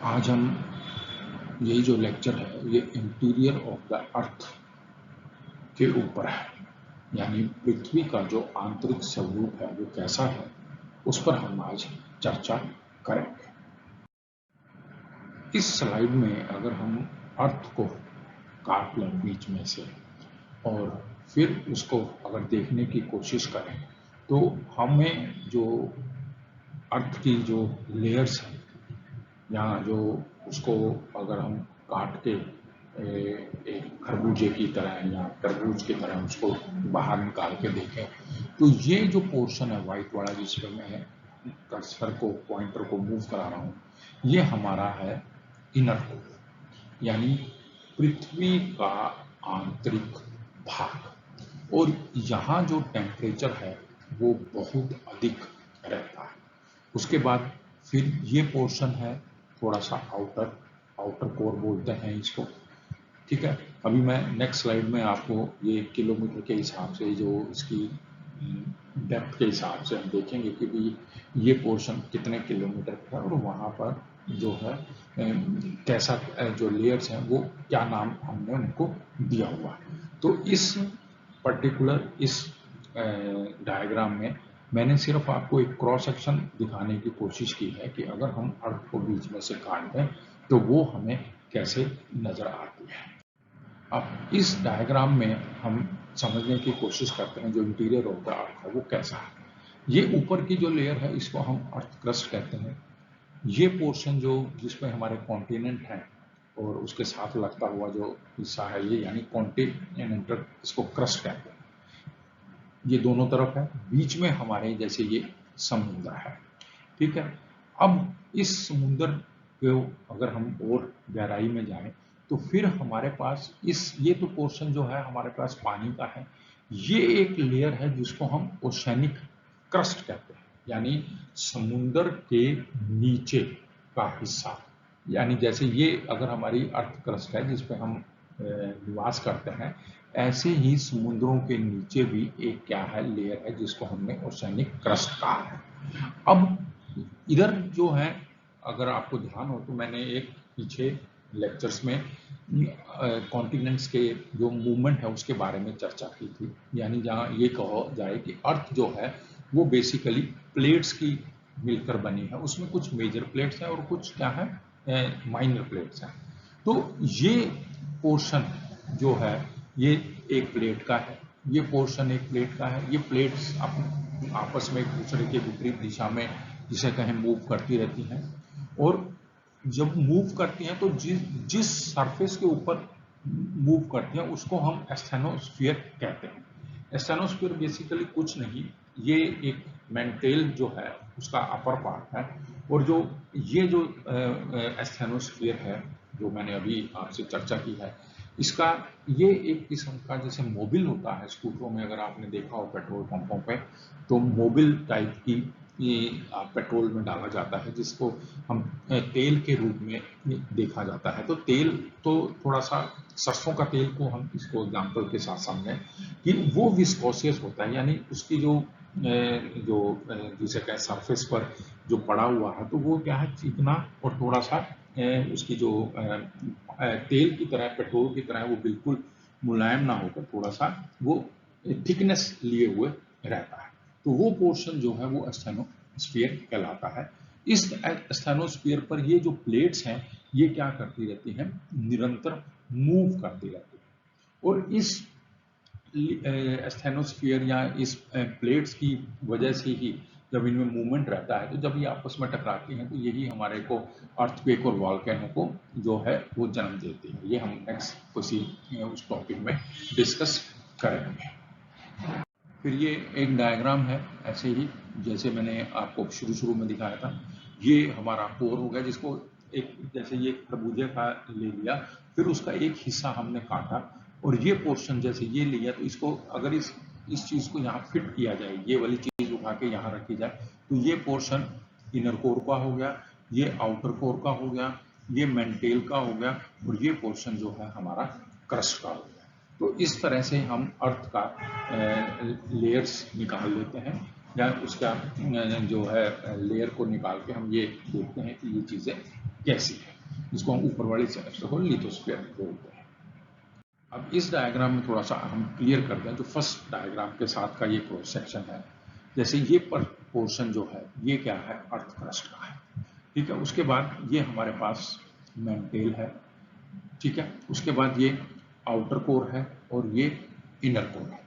आज हम यही जो लेक्चर है ये इंटीरियर ऑफ द अर्थ के ऊपर है, यानी पृथ्वी का जो आंतरिक स्वरूप है वो कैसा है उस पर हम आज चर्चा करेंगे। इस स्लाइड में अगर हम अर्थ को काट लें बीच में से और फिर उसको अगर देखने की कोशिश करें तो हमें जो अर्थ की जो लेयर्स हैं यहाँ जो उसको अगर हम काट के एक खरबूजे की तरह या तरबूज की तरह उसको बाहर निकाल के देखें तो ये जो पोर्शन है वाइट वाला जिस पर मैं कर्सर को पॉइंटर को मूव करा रहा हूँ ये हमारा है इनर कोर, यानी पृथ्वी का आंतरिक भाग। और यहाँ जो टेम्परेचर है वो बहुत अधिक रहता है। उसके बाद फिर ये पोर्शन है थोड़ा सा आउटर कोर बोलते हैं इसको, ठीक है। अभी मैं नेक्स्ट स्लाइड में आपको ये किलोमीटर के हिसाब से जो इसकी डेप्थ के हिसाब से हम देखेंगे कि भी ये पोर्शन कितने किलोमीटर का है और वहाँ पर जो है कैसा जो लेयर्स हैं वो क्या नाम हमने उनको दिया हुआ है। तो इस पर्टिकुलर इस डायग्राम में मैंने सिर्फ आपको एक क्रॉस सेक्शन दिखाने की कोशिश की है कि अगर हम अर्थ को बीच में से काट दें तो वो हमें कैसे नजर आती है। अब इस डायग्राम में हम समझने की कोशिश करते हैं जो इंटीरियर ऑफ द अर्थ है वो कैसा है। ये ऊपर की जो लेयर है इसको हम अर्थ क्रस्ट कहते हैं। ये पोर्शन जो जिसमें हमारे कॉन्टिनेंट हैं और उसके साथ लगता हुआ जो हिस्सा है ये यानी कॉन्टिनेंटल, इसको क्रस्ट कहते हैं। ये दोनों तरफ है, बीच में हमारे जैसे ये समुद्र है, ठीक है। अब इस समुद्र को अगर हम और गहराई में जाएं तो फिर हमारे पास ये तो पोर्शन जो है हमारे पास पानी का है। ये एक लेयर है जिसको हम ओशनिक क्रस्ट कहते हैं, यानी समुद्र के नीचे का हिस्सा। यानी जैसे ये अगर हमारी अर्थ क्रस्ट है जिस पे हम निवास करते हैं, ऐसे ही समुद्रों के नीचे भी एक क्या है लेयर है जिसको हमने ओशनिक क्रस्ट कहा है। अब इधर जो है अगर आपको ध्यान हो तो मैंने एक पीछे लेक्चर्स में कॉन्टिनेंट्स के जो मूवमेंट है उसके बारे में चर्चा की थी, यानी जहाँ ये कहा जाए कि अर्थ जो है वो बेसिकली प्लेट्स की मिलकर बनी है। उसमें कुछ मेजर प्लेट्स हैं और कुछ क्या है माइनर प्लेट्स हैं। तो ये पोर्शन जो है ये एक प्लेट का है, ये पोर्शन एक प्लेट का है। ये प्लेट्स आपस में एक दूसरे के विपरीत दिशा में जिसे कहें मूव करती रहती हैं, और जब मूव करती हैं तो जिस सरफेस के ऊपर मूव करती हैं उसको हम एस्थेनोस्फीयर कहते हैं। एस्थेनोस्फीयर बेसिकली कुछ नहीं, ये एक मेंटेल जो है उसका अपर पार्ट है, और जो ये जो एस्थेनोस्फीयर है जो मैंने अभी आपसे चर्चा की है, इसका ये एक किस्म का जैसे मोबिल होता है स्कूटरों में, अगर आपने देखा हो पेट्रोल पंपों पे तो मोबिल टाइप की ये पेट्रोल में डाला जाता है जिसको हम तेल के रूप में देखा जाता है। तो तेल तो थोड़ा सा सरसों का तेल को हम इसको एग्जाम्पल के साथ समझें कि वो विस्कोसियस होता है, यानी उसकी जो जिसे कहें सरफेस पर जो पड़ा हुआ है तो वो क्या है चिकना और थोड़ा सा उसकी जो तेल की तरह पेट्रोल की तरह वो बिल्कुल मुलायम ना होकर थोड़ा सा वो थिकनेस लिए हुए रहता है। तो वो पोर्शन जो है वो एस्थेनोस्फीयर कहलाता है। इस एस्थेनोस्फीयर पर ये जो प्लेट्स हैं ये क्या करती रहती हैं, निरंतर मूव करती रहती है। और इस एस्थेनोस्फीयर या इस प्लेट्स की वजह से ही जब इनमें मूवमेंट रहता है तो जब ये आपस में टकराती हैं तो यही हमारे को अर्थक्वेक और वॉल्केनो को जो है वो जन्म देती है। ये हम नेक्स्ट किसी उस टॉपिक में डिस्कस करेंगे। फिर ये एक डायग्राम है ऐसे ही जैसे मैंने आपको शुरू में दिखाया था। ये हमारा कोर हो गया जिसको एक जैसे ये खरबूजे का ले लिया, फिर उसका एक हिस्सा हमने काटा और ये पोर्शन जैसे ये लिया, तो इसको अगर इस चीज को यहाँ फिट किया जाए, ये वाली चीज उठा के यहाँ रखी जाए तो ये पोर्शन इनर कोर का हो गया, ये आउटर कोर का हो गया, ये मेंटेल का हो गया, और ये पोर्शन जो है हमारा क्रस्ट का हो गया। तो इस तरह से हम अर्थ का लेयर्स निकाल लेते हैं, या उसका जो है लेयर को निकाल के हम ये देखते हैं कि ये चीज़ें कैसी है, जिसको हम ऊपर वाली सेक्शन को लिथोस्फीयर बोलते हैं। अब इस डायग्राम में थोड़ा सा हम क्लियर कर दें, जो फर्स्ट डायग्राम के साथ का ये क्रॉस सेक्शन है, जैसे ये पोर्शन जो है ये क्या है, अर्थ क्रस्ट का है, ठीक है। उसके बाद ये हमारे पास मैंटेल है, ठीक है। उसके बाद ये आउटर कोर है और ये इनर कोर है।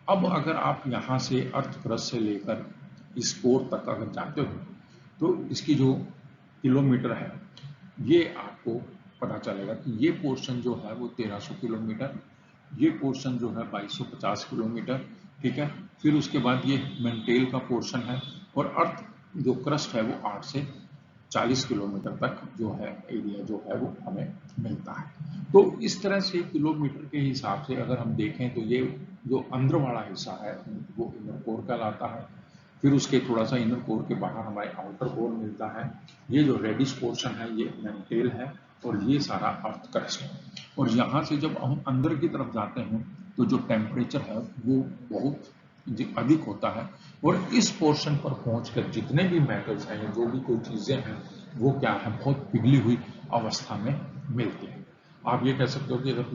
अब अगर आप यहाँ से अर्थ क्रस्ट से लेकर इस कोर तक अगर जाते हो तो इसकी जो किलोमीटर है ये आपको पता चलेगा कि ये पोर्शन जो है वो 1300 किलोमीटर, ये पोर्शन जो है 2250 किलोमीटर, ठीक है। फिर उसके बाद ये मेंटेल का पोर्शन है और अर्थ जो क्रस्ट है वो 8 से 40 किलोमीटर तक जो है एरिया जो है वो हमें मिलता है। तो इस तरह से किलोमीटर के हिसाब से अगर हम देखें तो ये जो अंदर वाला हिस्सा है वो इनर कोर कहलाता है। फिर उसके थोड़ा सा इनर कोर के बाहर हमारे आउटर कोर मिलता है। ये जो रेडिश पोर्शन है ये मैंटेल है और ये सारा अर्थ क्रस्ट है। और यहाँ से जब हम अंदर की तरफ जाते हैं तो जो टेम्परेचर है वो बहुत अधिक होता है और इस पोर्शन पर पहुंचकर जितने भी मेटल्स हैं या जो भी कोई चीज़ें हैं वो क्या है, बहुत पिघली हुई अवस्था में मिलती है। आप ये कह सकते हो कि अगर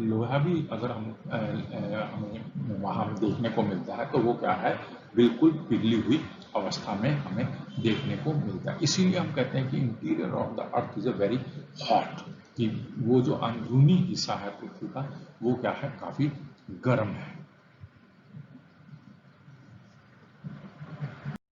लोहा भी अगर हमें वहाँ देखने को मिलता है तो वो क्या है, बिल्कुल पिघली हुई अवस्था में हमें देखने को मिलता है। इसीलिए हम कहते हैं कि interior of the earth is a very hot, कि वो जो अंदरूनी हिस्सा है पृथ्वी का वो क्या है, काफ़ी गर्म है।